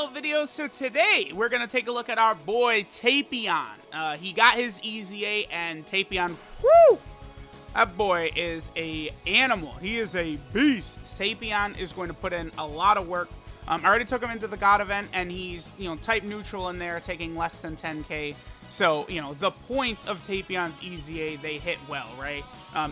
EZA video. So today we're gonna take a look at our boy Tapian. He got his EZA, and Tapian, whoo! That boy is a animal. He is a beast. Tapian is going to put in a lot of work. I already took him into the God event, and he's, type neutral in there, taking less than 10k. So, the point of Tapian's EZA, they hit well, right?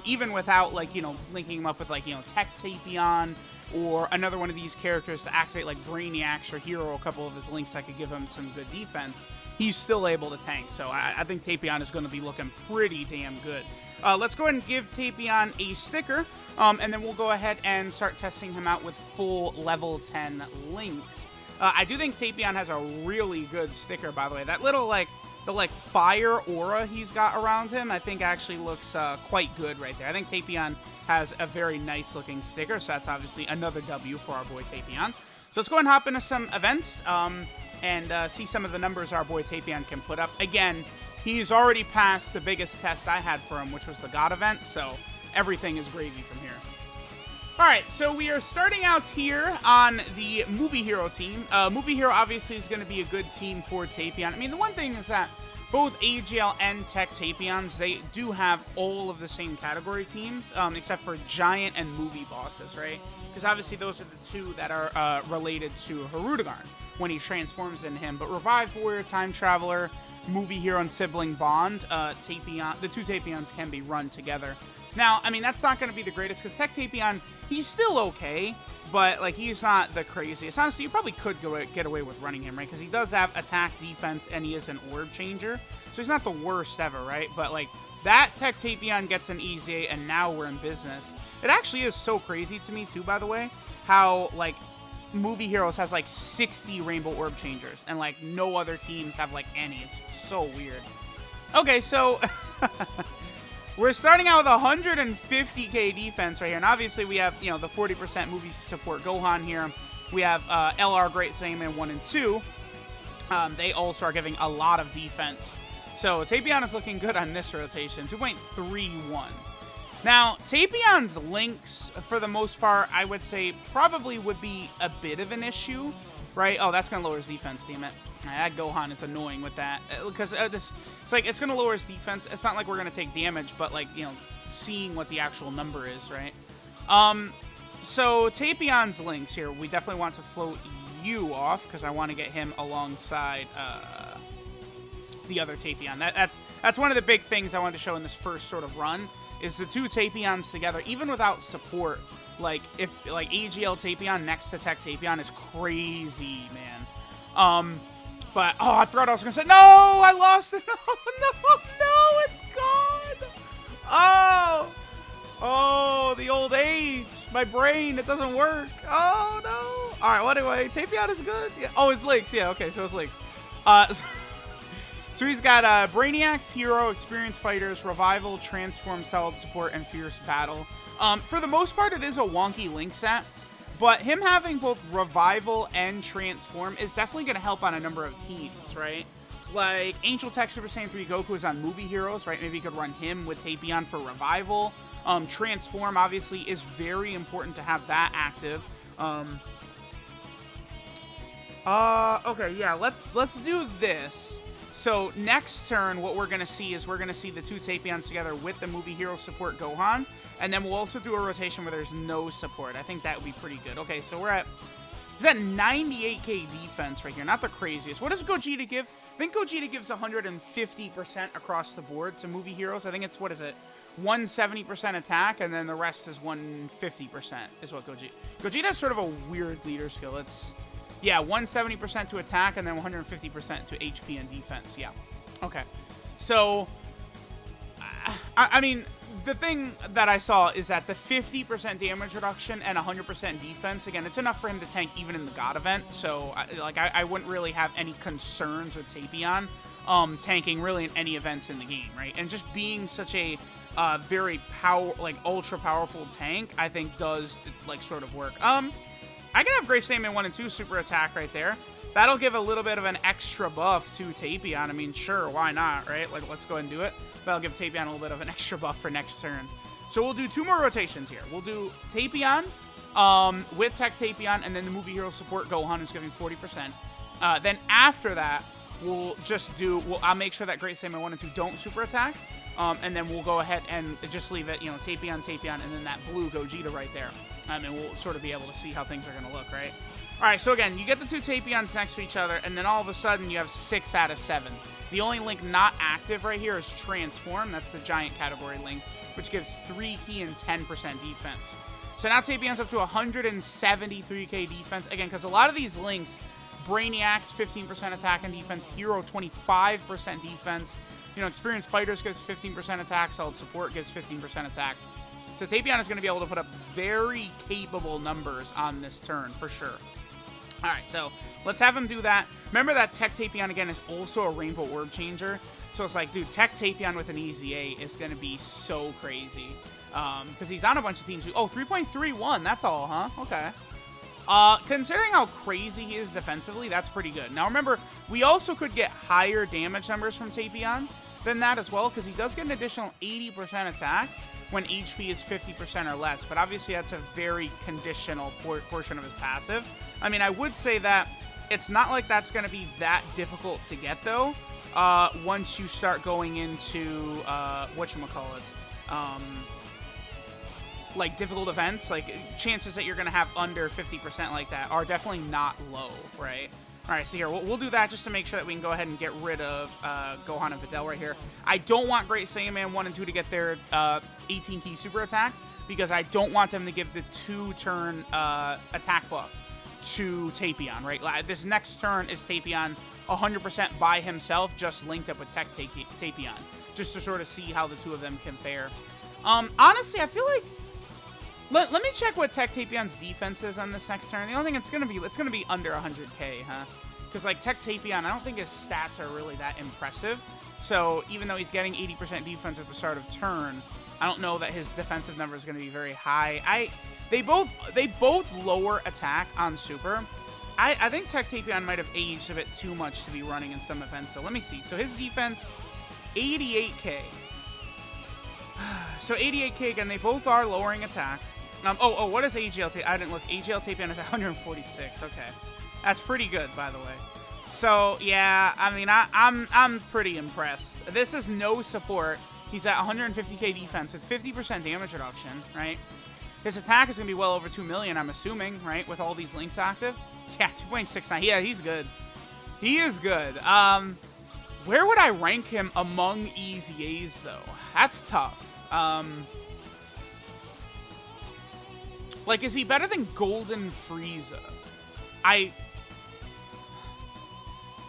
Even without, linking him up with, Tech Tapian, or another one of these characters to activate, like, Brainiacs or Hero, a couple of his links that could give him some good defense, he's still able to tank. So I think Tapian is going to be looking pretty damn good. Let's go ahead and give Tapian a sticker, and then we'll go ahead and start testing him out with full level 10 links. I do think Tapian has a really good sticker, by the way. That little, the fire aura he's got around him, I think actually looks quite good right there. I think Tapian has a very nice looking sticker, so that's obviously another W for our boy Tapian. So let's go ahead and hop into some events and see some of the numbers our boy Tapian can put up. Again, he's already passed the biggest test I had for him, which was the God event, so everything is gravy from here. Alright, so we are starting out here on the Movie Hero team. Movie Hero obviously is going to be a good team for Tapian. I mean, the one thing is that both AGL and Tech Tapions, they do have all of the same category teams, except for Giant and Movie Bosses, right? Because obviously those are the two that are related to Hirudegarn when he transforms into him. But Revived Warrior, Time Traveler, Movie Hero, and Sibling Bond, the two Tapions can be run together. Now, I mean, that's not going to be the greatest, because Tech Tapion, he's still okay, but, he's not the craziest. Honestly, you probably could get away with running him, right? Because he does have attack, defense, and he is an orb changer. So he's not the worst ever, right? But, that Tech Tapion gets an EZA, and now we're in business. It actually is so crazy to me, too, by the way, how, Movie Heroes has, 60 Rainbow Orb Changers, and, no other teams have, any. It's so weird. Okay, so... We're starting out with 150k defense right here, and obviously we have, the 40% movie support Gohan here. We have LR Great Saiyaman 1 and 2. They also are giving a lot of defense. So Tapian is looking good on this rotation, 2.31. Now, Tapian's links, for the most part, I would say probably would be a bit of an issue, right? Oh, that's going to lower his defense, damn it. That Gohan is annoying with that, because it's going to lower his defense. It's not like we're going to take damage, but seeing what the actual number is, right? So Tapian's links here, we definitely want to float you off, because I want to get him alongside the other Tapian. That's one of the big things I wanted to show in this first sort of run, is the two Tapions together, even without support. If AGL Tapion next to Tech Tapion is crazy, man. But, I forgot I was going to say, no, I lost it. No, it's gone. Oh, the old age. My brain, it doesn't work. Oh, no. All right, well, anyway, Tapion is good. Yeah. Oh, it's links. Yeah, okay, so it's links. So he's got Brainiacs, Hero, Experienced Fighters, Revival, Transform, Solid Support, and Fierce Battle. For the most part, it is a wonky link set. But him having both Revival and Transform is definitely going to help on a number of teams, right? Angel Tech Super Saiyan 3 Goku is on Movie Heroes, right? Maybe you could run him with Tapion for Revival. Transform, obviously, is very important to have that active. Okay, yeah, let's do this. So next turn, what we're going to see is we're going to see the two Tapions together with the Movie Hero support Gohan. And then we'll also do a rotation where there's no support. I think that would be pretty good. Okay, so he's at 98k defense right here. Not the craziest. What does Gogeta give? I think Gogeta gives 150% across the board to Movie Heroes. I think it's, 170% attack, and then the rest is 150% is what Gogeta has sort of a weird leader skill. It's, 170% to attack, and then 150% to HP and defense. Yeah. Okay. So, I mean, the thing that I saw is that the 50% damage reduction and 100% defense, again, it's enough for him to tank even in the God event. So, I wouldn't really have any concerns with Tapian tanking really in any events in the game, right? And just being such a very ultra powerful tank, I think does sort of work. I can have Great Saiyaman 1 and 2 super attack right there. That'll give a little bit of an extra buff to Tapion. I mean, sure, why not, right? Let's go ahead and do it. That'll give Tapion a little bit of an extra buff for next turn. So we'll do two more rotations here. We'll do Tapion with Tech Tapion, and then the Movie Hero support Gohan, who's giving 40%. Then after that, we'll just do, I'll make sure that Great Saiyaman 1 and 2 don't super attack. And then we'll go ahead and just leave it, you know, Tapion, and then that blue Gogeta right there. And we'll sort of be able to see how things are going to look, right? All right, so again, you get the 2 Tapions next to each other, and then all of a sudden you have 6 out of 7. The only link not active right here is Transform. That's the giant category link, which gives 3 key and 10% defense. So now Tapion's up to 173k defense. Again, because a lot of these links, Brainiac's 15% attack and defense, Hero 25% defense, you know, Experienced Fighters gives 15% attack, Solid Support gives 15% attack. So Tapion is going to be able to put up very capable numbers on this turn, for sure. All right, so let's have him do that. Remember that Tech Tapion, again, is also a Rainbow Orb Changer. So it's like, dude, Tech Tapion with an EZA is going to be so crazy. Because he's on a bunch of teams. Oh, 3.31, that's all, huh? Okay. Considering how crazy he is defensively, that's pretty good. Now, remember, we also could get higher damage numbers from Tapion than that as well, because he does get an additional 80% attack when HP is 50% or less. But obviously, that's a very conditional portion of his passive. I mean, I would say that it's not like that's going to be that difficult to get, though, once you start going into, whatchamacallit, like, difficult events. Like, chances that you're going to have under 50% like that are definitely not low, right? All right, so here, we'll do that just to make sure that we can go ahead and get rid of Gohan and Videl right here. I don't want Great Saiyaman 1 and 2 to get their 18-key super attack, because I don't want them to give the 2-turn attack buff to Tapion, right? This next turn is Tapion 100% by himself, just linked up with Tech Tapion, just to sort of see how the two of them can fare. Honestly, I feel like, let me check what Tech Tapion's defense is on this next turn. The only thing it's gonna be under 100k, huh? Because like Tech Tapion, I don't think his stats are really that impressive. So even though he's getting 80% defense at the start of turn, I don't know that his defensive number is going to be very high. They both lower attack on Super. I think Tech Tapion might have aged a bit too much to be running in some events. So let me see. So his defense, 88k. So 88k again. They both are lowering attack. What is AGL Tapion? I didn't look. AGL Tapion is 146. Okay, that's pretty good, by the way. So yeah, I mean, I'm pretty impressed. This is no support. He's at 150k defense with 50% damage reduction, right? His attack is going to be well over 2 million, I'm assuming, right? With all these links active. Yeah, 2.69. Yeah, he's good. He is good. Where would I rank him among EZAs, though? That's tough. Like, is he better than Golden Frieza? I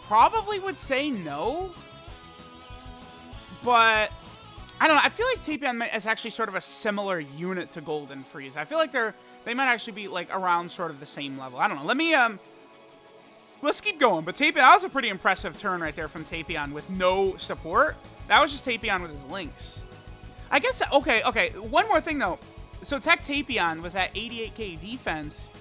probably would say no. But I don't know. I feel like Tapion is actually sort of a similar unit to Golden Frieza. I feel like they might actually be like around sort of the same level. I don't know. Let me let's keep going. But Tapion, that was a pretty impressive turn right there from Tapion with no support. That was just Tapion with his links. I guess okay. One more thing though. So Tech Tapion was at 88k defense,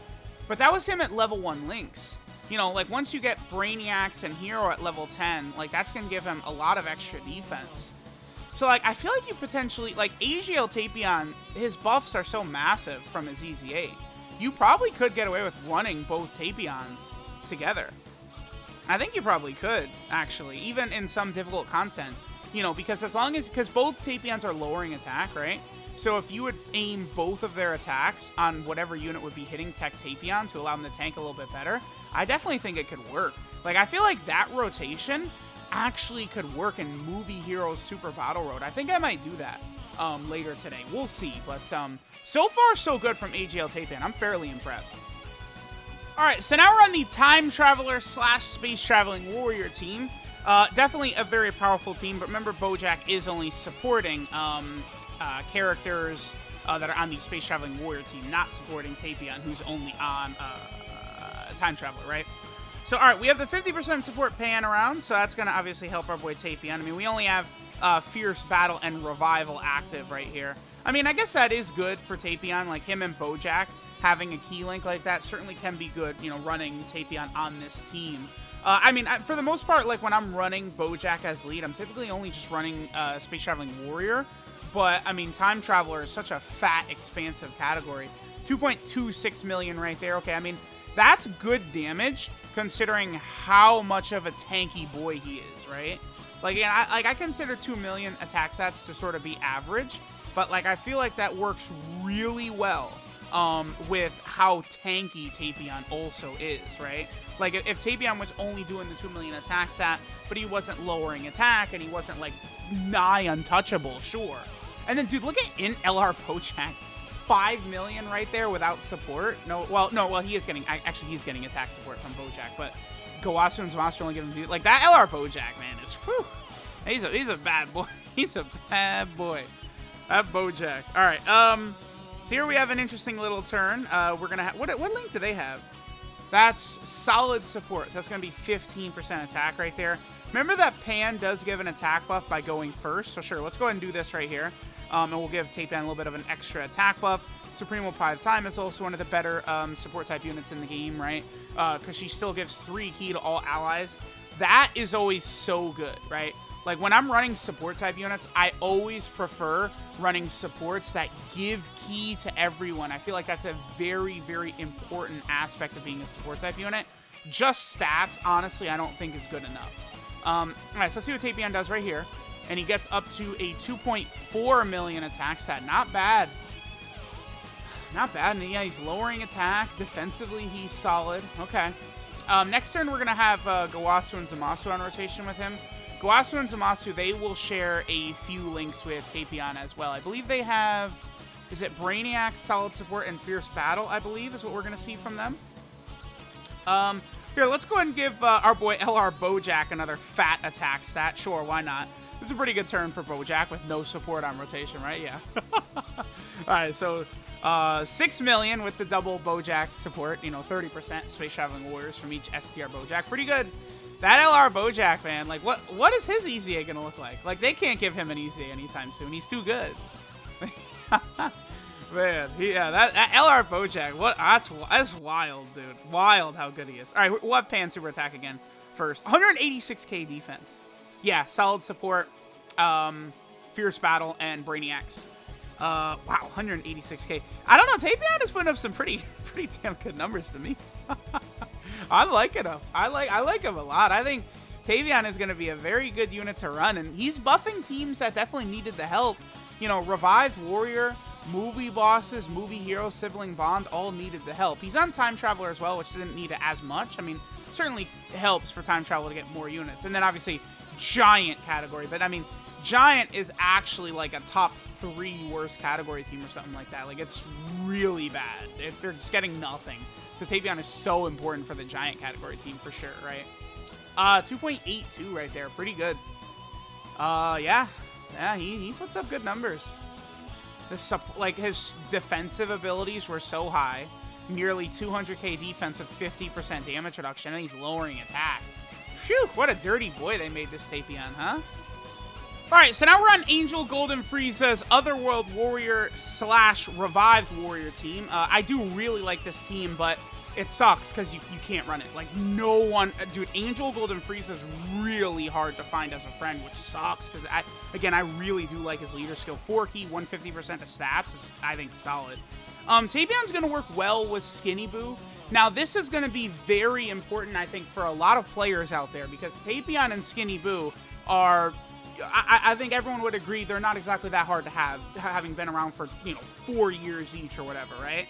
but that was him at level 1 links. You know, like once you get Brainiacs and Hero at level 10, like that's gonna give him a lot of extra defense. So, like, I feel like you potentially, like, AGL Tapion, his buffs are so massive from his EZA. You probably could get away with running both Tapions together. I think you probably could, actually, even in some difficult content. You know, because because both Tapions are lowering attack, right? So if you would aim both of their attacks on whatever unit would be hitting Tech Tapion to allow them to tank a little bit better, I definitely think it could work. Like, I feel like that rotation actually could work in Movie Heroes Super Battle Road. I think I might do that later today. We'll see. But so far, so good from AGL Tapion. I'm fairly impressed. All right, so now we're on the Time Traveler / Space Traveling Warrior team. Definitely a very powerful team, but remember, Bojack is only supporting characters that are on the Space Traveling Warrior team, not supporting Tapion, who's only on Time Traveler, right? So, all right, we have the 50% support pan around, so that's going to obviously help our boy Tapion. I mean, we only have Fierce Battle and Revival active right here. I mean, I guess that is good for Tapion. Like, him and Bojack having a key link like that certainly can be good, you know, running Tapion on this team. I mean, for the most part, like, when I'm running Bojack as lead, I'm typically only just running Space Traveling Warrior. But, I mean, Time Traveler is such a fat, expansive category. 2.26 million right there. Okay, I mean, That's good damage considering how much of a tanky boy he is, right? Like, again, I consider 2 million attack stats to sort of be average, but like I feel like that works really well with how tanky Tapian also is, right? Like, if Tapian was only doing the 2 million attack stat, but he wasn't lowering attack, and he wasn't, like, nigh untouchable, sure. And then, dude, look at Int LR Bojack. 5 million right there without support. Well, he is getting, actually, he's getting attack support from Bojack, but Gowasu and Zamasu only give him, dude. Like, that LR Bojack, man, is, whew. He's a bad boy. He's a bad boy. That Bojack. All right, so here we have an interesting little turn. We're gonna have, what link do they have? That's solid support. So that's going to be 15% attack right there. Remember that Pan does give an attack buff by going first. So sure, let's go ahead and do this right here. And we'll give Tapian a little bit of an extra attack buff. Supremo 5 Time is also one of the better support type units in the game, right? Because she still gives 3 key to all allies. That is always so good, right? Like, when I'm running support type units, I always prefer running supports that give key to everyone. I feel like that's a very, very important aspect of being a support type unit. Just stats, honestly, I don't think is good enough. All right, so let's see what Tapian does right here. And he gets up to a 2.4 million attack stat. Not bad. Not bad. And yeah, he's lowering attack. Defensively, he's solid. Okay. Next turn, we're going to have Gowasu and Zamasu on rotation with him. Gowasu and Zamasu, they will share a few links with Tapian as well. I believe they have, is it Brainiac, Solid Support, and Fierce Battle, I believe, is what we're going to see from them. Here, let's go ahead and give our boy LR Bojack another fat attack stat. Sure, why not? This is a pretty good turn for Bojack with no support on rotation, right? Yeah. All right, so 6 million with the double Bojack support, you know, 30% Space Traveling Warriors from each STR Bojack. Pretty good. That LR Bojack, man, like, what is his EZA gonna look like? Like, they can't give him an EZA anytime soon. He's too good. Man, that LR Bojack, that's wild, dude. Wild how good he is. All right, we'll have Pan super attack again first. 186k defense. Yeah, solid support, Fierce Battle, and Brainiacs. Wow, 186k. I don't know, Tapian is putting up some pretty damn good numbers to me. I'm liking him. I like him a lot. I think Tapian is going to be a very good unit to run, and he's buffing teams that definitely needed the help. You know, Revived Warrior, movie bosses, movie hero, sibling bond, all needed the help. He's on Time Traveler as well, which didn't need it as much. I mean, certainly helps for Time Travel to get more units. And then obviously Giant category, but I mean, Giant is actually like a top 3 worst category team or something like that. Like, it's really bad. They're just getting nothing. So Tapian is so important for the Giant category team for sure, right? 2.82 right there. Pretty good. Yeah, he puts up good numbers. Like, his defensive abilities were so high. Nearly 200k defense with 50% damage reduction, and he's lowering attack. Phew, what a dirty boy they made this Tapian, huh? Alright, so now we're on Angel Golden Frieza's Otherworld Warrior / Revived Warrior team. I do really like this team, but it sucks because you can't run it. Like, no one... Dude, Angel Golden Frieza is really hard to find as a friend, which sucks because, again, I really do like his leader skill. 4 key, 150% of stats is, I think, solid. Tapian's going to work well with Skinny Boo. Now, this is going to be very important, I think, for a lot of players out there because Tapian and Skinny Boo are... I think everyone would agree they're not exactly that hard to have, having been around for, 4 years each or whatever, right?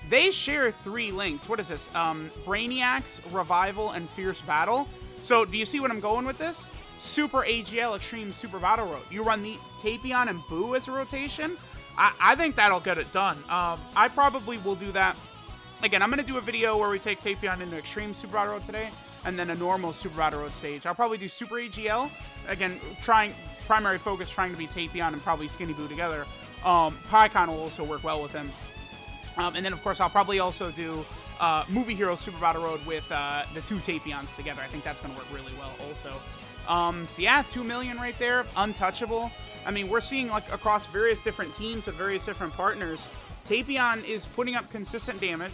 They share 3 links. What is this? Brainiacs, Revival, and Fierce Battle. So, do you see what I'm going with this? Super AGL Extreme Super Battle Road. You run the Tapian and Boo as a rotation. I think that'll get it done. I probably will do that. Again, I'm going to do a video where we take Tapian into Extreme Super Battle Road today, and then a normal Super Battle Road stage. I'll probably do Super AGL. Again, primary focus trying to be Tapian and probably Skinny Boo together. Pycon will also work well with him. And then, of course, I'll probably also do Movie Hero Super Battle Road with the 2 Tapians together. I think that's going to work really well also. So, yeah, 2 million right there. Untouchable. I mean, we're seeing, like, across various different teams with various different partners, Tapian is putting up consistent damage.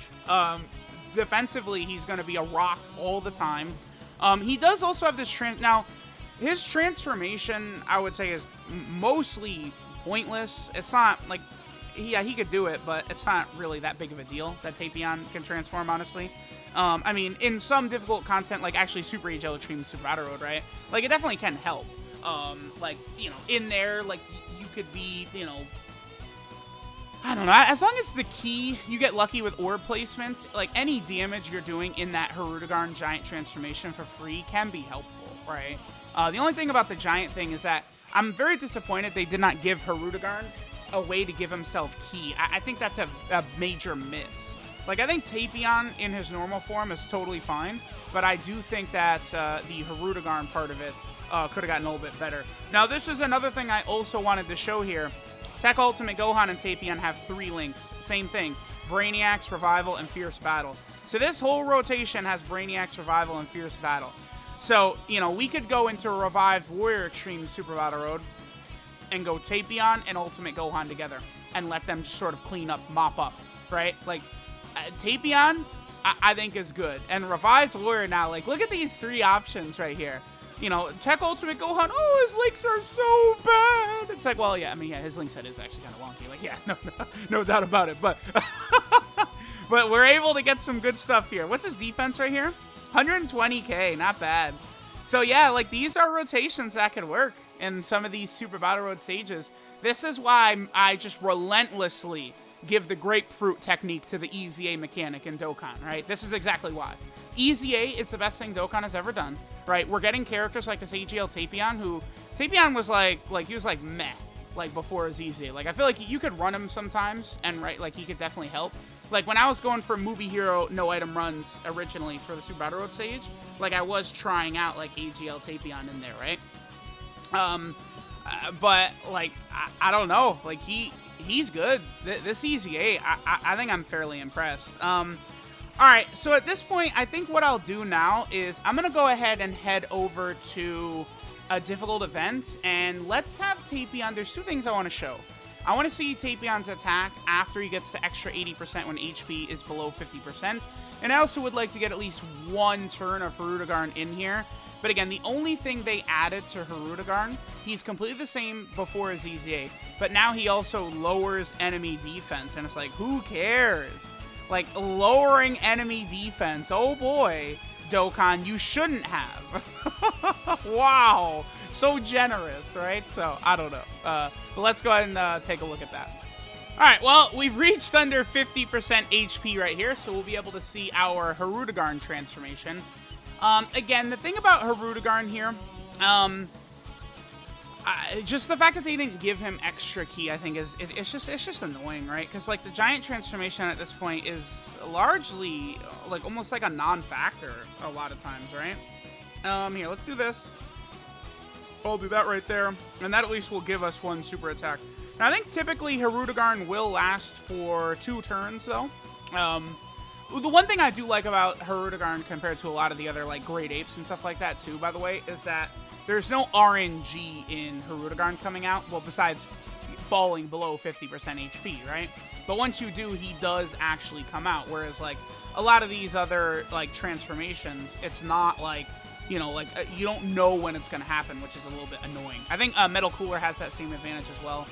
Defensively, he's going to be a rock all the time. He does also have this now, his transformation, I would say, is mostly pointless. It's not, like, yeah, he could do it, but it's not really that big of a deal that Tapion can transform, honestly. I mean, in some difficult content, like actually Super AGL Extreme Super Battle Road, right? Like, it definitely can help. Like, you know, in there, like, you could be, you know, I don't know, as long as the key, you get lucky with orb placements, like, any damage you're doing in that Hirudegarn Giant transformation for free can be helpful, right? The only thing about the Giant thing is that I'm very disappointed they did not give Hirudegarn a way to give himself ki. I think that's a major miss. Like, I think Tapion in his normal form is totally fine, but I do think that the Hirudegarn part of it could have gotten a little bit better. Now, this is another thing I also wanted to show here. Tech Ultimate Gohan and Tapion have 3 links. Same thing. Brainiac's Revival and Fierce Battle. So this whole rotation has Brainiac's Revival and Fierce Battle. So, you know, we could go into a Revived Warrior Extreme Super Battle Road and go Tapion and Ultimate Gohan together and let them just sort of clean up, mop up, right? Like, Tapion, I think, is good. And Revived Warrior now, like, look at these 3 options right here. You know, Tech Ultimate Gohan, oh, his links are so bad. It's like, well, yeah, I mean, yeah, his link set is actually kind of wonky. Like, yeah, no doubt about it. But, but we're able to get some good stuff here. What's his defense right here? 120k, not bad. So, yeah, like, these are rotations that could work in some of these Super Battle Road stages. This is why I just relentlessly give the grapefruit technique to the EZA mechanic in Dokkan, right? This is exactly why. EZA is the best thing Dokkan has ever done, right? We're getting characters like this AGL Tapion, who... Tapion was like he was like meh, like before his EZA. Like, I feel like you could run him sometimes, and right, like, he could definitely help. Like, when I was going for Movie Hero no-item runs originally for the Super Battle Road stage, like, I was trying out, like, AGL Tapion in there, right? But, like, I don't know. Like, he's good. This EZA, I think I'm fairly impressed. Alright, so at this point, I think what I'll do now is I'm going to go ahead and head over to a difficult event, and let's have Tapion. There's 2 things I want to show. I want to see Tapion's attack after he gets to extra 80% when HP is below 50%, and I also would like to get at least 1 turn of Hirudegarn in here. But again, the only thing they added to Hirudegarn, he's completely the same before his EZA, but now he also lowers enemy defense, and it's like, who cares? Like, lowering enemy defense, oh boy, Dokkan, you shouldn't have. Wow, so generous, right? So, I don't know. But let's go ahead and take a look at that. Alright, well, we've reached under 50% HP right here, so we'll be able to see our Hirudegarn transformation. Again, the thing about Hirudegarn here, just the fact that they didn't give him extra ki, I think it's just annoying, right? Because, like, the Giant transformation at this point is largely, like, almost like a non-factor a lot of times, right? Here, let's do this. I'll do that right there, and that at least will give us 1 super attack. Now, I think typically Hirudegarn will last for 2 turns, though. The one thing I do like about Hirudegarn compared to a lot of the other, like, Great Apes and stuff like that, too, by the way, is that there's no RNG in Hirudegarn coming out, well, besides falling below 50% HP, right? But once you do, he does actually come out, whereas, like, a lot of these other, like, transformations, it's not, like, you know, like, you don't know when it's going to happen, which is a little bit annoying. I think Metal Cooler has that same advantage as well.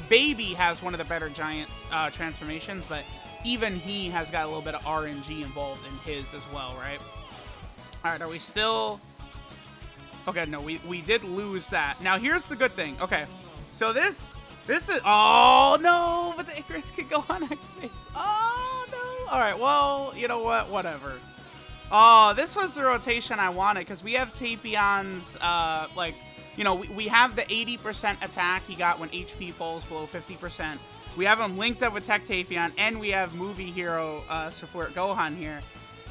Baby has one of the better Giant transformations, but even he has got a little bit of RNG involved in his as well, right? All right, are we still... Okay, no, we did lose that. Now, here's the good thing. Okay, so this is... Oh, no, but the Icarus could go on activates. Oh, no. All right, well, you know what? Whatever. Oh, this was the rotation I wanted, because we have Tapion's, like, you know, we have the 80% attack he got when HP falls below 50%. We have him linked up with Tech Tapion, and we have Movie Hero support Gohan here.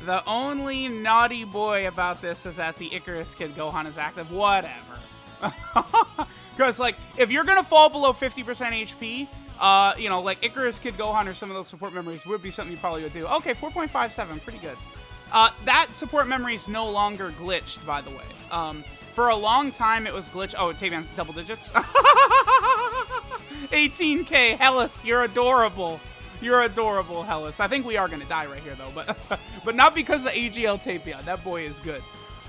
The only naughty boy about this is that the Icarus Kid Gohan is active. Whatever. Because, like, if you're going to fall below 50% HP, you know, like Icarus Kid Gohan or some of those support memories would be something you probably would do. Okay, 4.57, pretty good. That support memory is no longer glitched, by the way. For a long time, it was glitched. Oh, Tapion's double digits. 18k, Hellas, you're adorable. You're adorable, Hellas. I think we are going to die right here, though, but not because of AGL Tapion. That boy is good.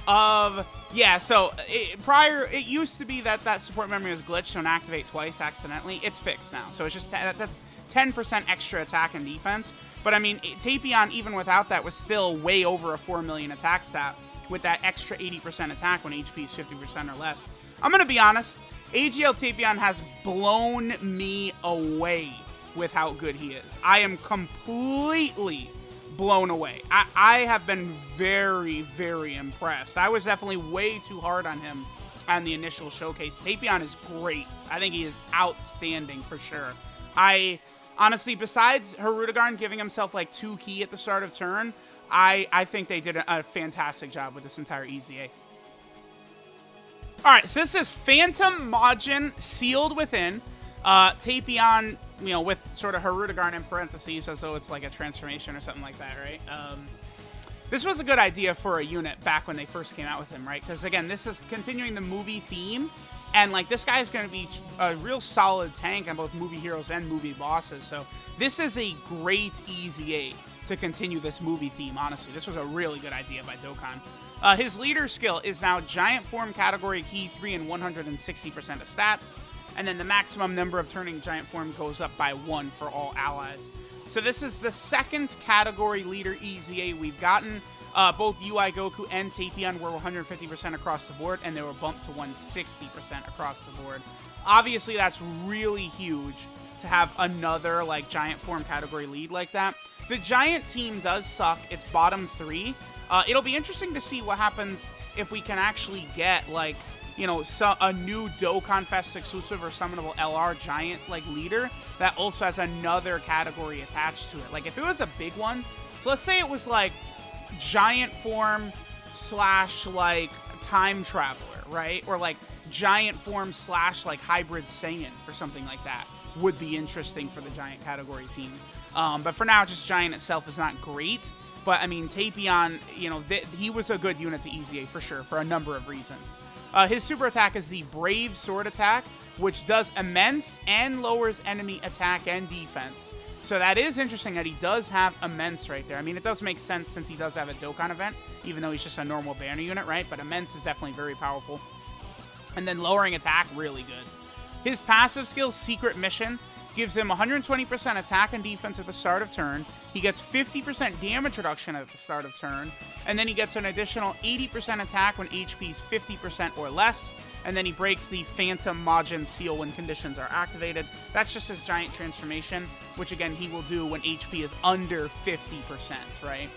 Yeah, so it used to be that support memory was glitched, so activate twice accidentally. It's fixed now. So it's just that's 10% extra attack and defense. But I mean, Tapion, even without that, was still way over a 4 million attack stat with that extra 80% attack when HP is 50% or less. I'm going to be honest, AGL Tapion has blown me away with how good he is. I am completely blown away. I have been very, very impressed. I was definitely way too hard on him on the initial showcase. Tapion is great. I think he is outstanding for sure. Honestly, besides Hirudegarn giving himself like 2 key at the start of turn, I think they did a fantastic job with this entire EZA. Alright, so this is Phantom Majin sealed within. Tapion, you know, with sort of Hirudegarn in parentheses as though it's like a transformation or something like that, right? This was a good idea for a unit back when they first came out with him, right? Because again, this is continuing the movie theme. And, like, this guy is going to be a real solid tank on both movie heroes and movie bosses. So this is a great EZA to continue this movie theme, honestly. This was a really good idea by Dokkan. His leader skill is now Giant Form category key 3 and 160% of stats. And then the maximum number of turning Giant Form goes up by 1 for all allies. So this is the second category leader EZA we've gotten. Both UI Goku and Tapion were 150% across the board, and they were bumped to 160% across the board. Obviously, that's really huge to have another, like, Giant Form category lead like that. The Giant Team does suck. It's bottom 3. It'll be interesting to see what happens if we can actually get, like, you know, a new Dokkan Fest exclusive or summonable LR Giant, like, leader that also has another category attached to it. Like, if it was a big one, so let's say it was, like, Giant Form / like Time Traveler, right? Or like Giant Form / like Hybrid Saiyan or something like that would be interesting for the Giant category team. But for now, just Giant itself is not great. But I mean, Tapion, you know, he was a good unit to EZA for sure for a number of reasons. His super attack is the Brave Sword attack, which does immense and lowers enemy attack and defense. So that is interesting that he does have immense right there. I mean, it does make sense since he does have a Dokkan event, even though he's just a normal banner unit, right? But immense is definitely very powerful. And then lowering attack, really good. His passive skill, Secret Mission, gives him 120% attack and defense at the start of turn. He gets 50% damage reduction at the start of turn. And then he gets an additional 80% attack when HP is 50% or less. And then he breaks the Phantom Majin seal when conditions are activated. That's just his giant transformation, which again, he will do when HP is under 50%, right?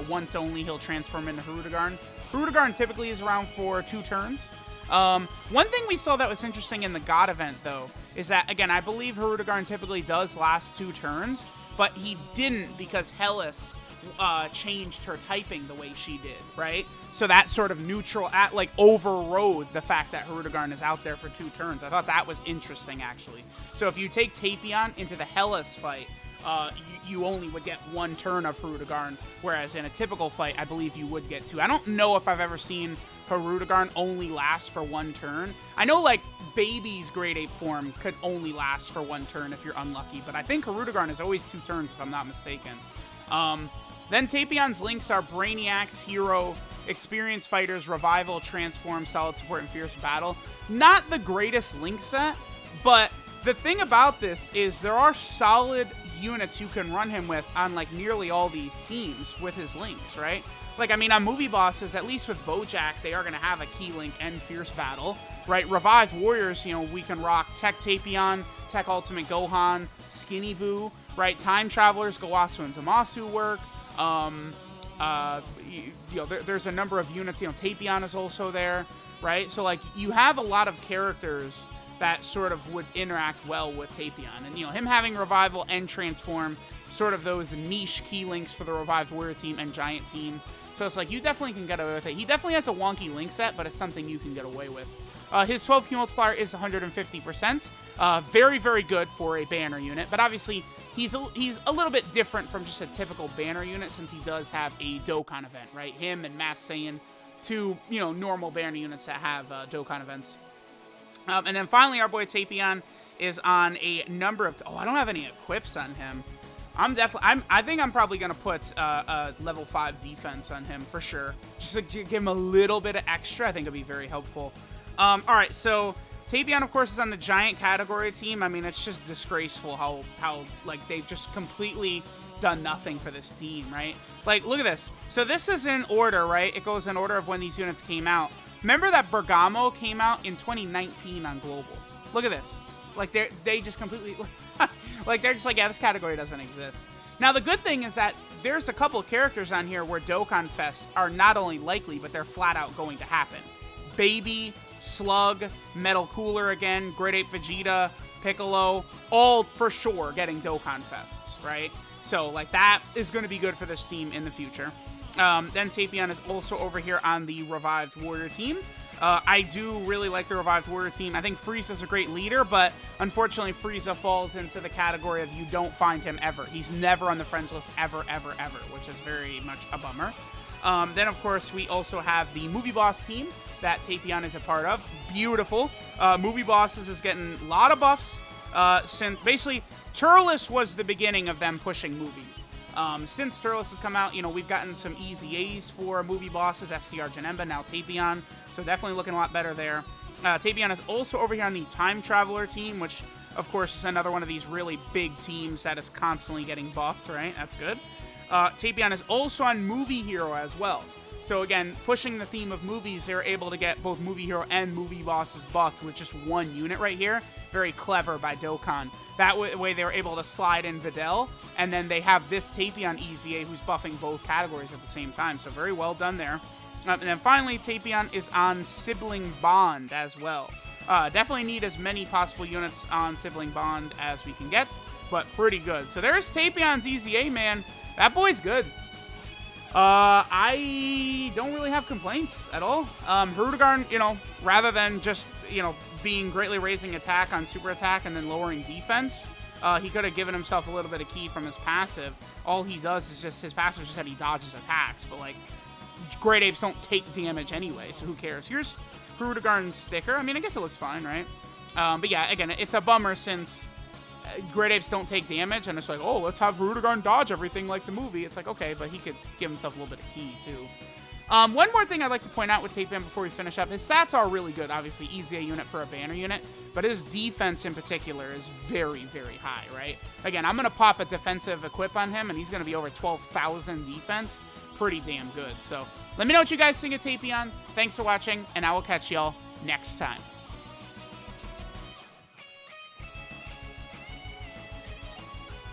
Once only, he'll transform into Hirudegarn. Hirudegarn typically is around for 2 turns. One thing we saw that was interesting in the God event, though, is that, again, I believe Hirudegarn typically does last 2 turns, but he didn't because Hellas changed her typing the way she did, right? So that sort of overrode the fact that Hirudegarn is out there for 2 turns. I thought that was interesting, actually. So if you take Tapion into the Hellas fight, you only would get 1 turn of Hirudegarn, whereas in a typical fight, I believe you would get 2. I don't know if I've ever seen Hirudegarn only last for 1 turn. I know, like, Baby's Grade 8 form could only last for 1 turn if you're unlucky, but I think Hirudegarn is always 2 turns, if I'm not mistaken. Then Tapion's links are Brainiacs, Hero, Experienced Fighters, Revival, Transform, Solid Support, and Fierce Battle. Not the greatest link set, but the thing about this is there are solid units you can run him with on, like, nearly all these teams with his links, right? Like, I mean, on movie bosses, at least with Bojack, they are going to have a key link and Fierce Battle, right? Revived Warriors, you know, we can rock Tech Tapion, Tech Ultimate Gohan, Skinny Boo, right? Time Travelers, Gowasu and Zamasu work. There's a number of units, you know, Tapion is also there, right? So, like, you have a lot of characters that sort of would interact well with Tapion. And, you know, him having Revival and Transform, sort of those niche key links for the Revived Warrior team and Giant team. So it's like, you definitely can get away with it. He definitely has a wonky link set, but it's something you can get away with. His 12 key multiplier is 150%. Very, very good for a banner unit, but obviously he's a little bit different from just a typical banner unit since he does have a Dokkan event, right? Him and Mass Saiyan, 2, you know, normal banner units that have Dokkan events. And then finally, our boy Tapion is on a number of... Oh, I don't have any equips on him. I think I'm probably going to put a level 5 defense on him for sure. Just to give him a little bit of extra. I think it'll be very helpful. All right, so Tapian, of course, is on the giant category team. I mean, it's just disgraceful how like, they've just completely done nothing for this team, right? Like, look at this. So this is in order, right? It goes in order of when these units came out. Remember that Bergamo came out in 2019 on Global. Look at this. Like, they just completely... like, they're just like, yeah, this category doesn't exist. Now, the good thing is that there's a couple of characters on here where Dokkan Fests are not only likely, but they're flat out going to happen. Baby, Slug, Metal Cooler again, Great Ape Vegeta, Piccolo, all for sure getting Dokkan Fests, right? So, like, that is going to be good for this team in the future. Then Tapian is also over here on the Revived Warrior team. I do really like the Revived Warrior team. I think Frieza's a great leader, but unfortunately Frieza falls into the category of you don't find him ever. He's never on the friends list ever, ever, ever, which is very much a bummer. Then, of course, we also have the Movie Boss team that Tapian is a part of. Beautiful. Movie Bosses is getting a lot of buffs. Since basically, Turles was the beginning of them pushing movies. Since Turles has come out, you know, we've gotten some EZAs for movie bosses, SCR Janemba, now Tapian, so definitely looking a lot better there. Tapian is also over here on the Time Traveler team, which, of course, is another one of these really big teams that is constantly getting buffed, right? That's good. Tapian is also on Movie Hero as well. So, again, pushing the theme of movies, they're able to get both Movie Hero and Movie Bosses buffed with just one unit right here. Very clever by Dokkan. That way they were able to slide in Videl, and then they have this Tapian EZA who's buffing both categories at the same time. So very well done there. And then finally, Tapian is on Sibling Bond as well. Definitely need as many possible units on Sibling Bond as we can get, but pretty good. So there's Tapian's EZA, man. That boy's good. I don't really have complaints at all. Rudigarn, you know, rather than just, you know, being greatly raising attack on super attack and then lowering defense, he could have given himself a little bit of key from his passive. All he does is just, his passive is just that he dodges attacks, but like, Great Apes don't take damage anyway, so who cares? Here's Rudigarn's sticker. I mean, I guess it looks fine, right? But yeah, again, it's a bummer since Great Apes don't take damage, and it's like, oh, let's have Rudigarn dodge everything like the movie. It's like, okay, but he could give himself a little bit of key, too. One more thing I'd like to point out with Tapian before we finish up, his stats are really good, obviously, EZA unit for a banner unit, but his defense in particular is very, very high, right? Again, I'm going to pop a defensive equip on him, and he's going to be over 12,000 defense. Pretty damn good. So let me know what you guys think of Tapian. Thanks for watching, and I will catch y'all next time.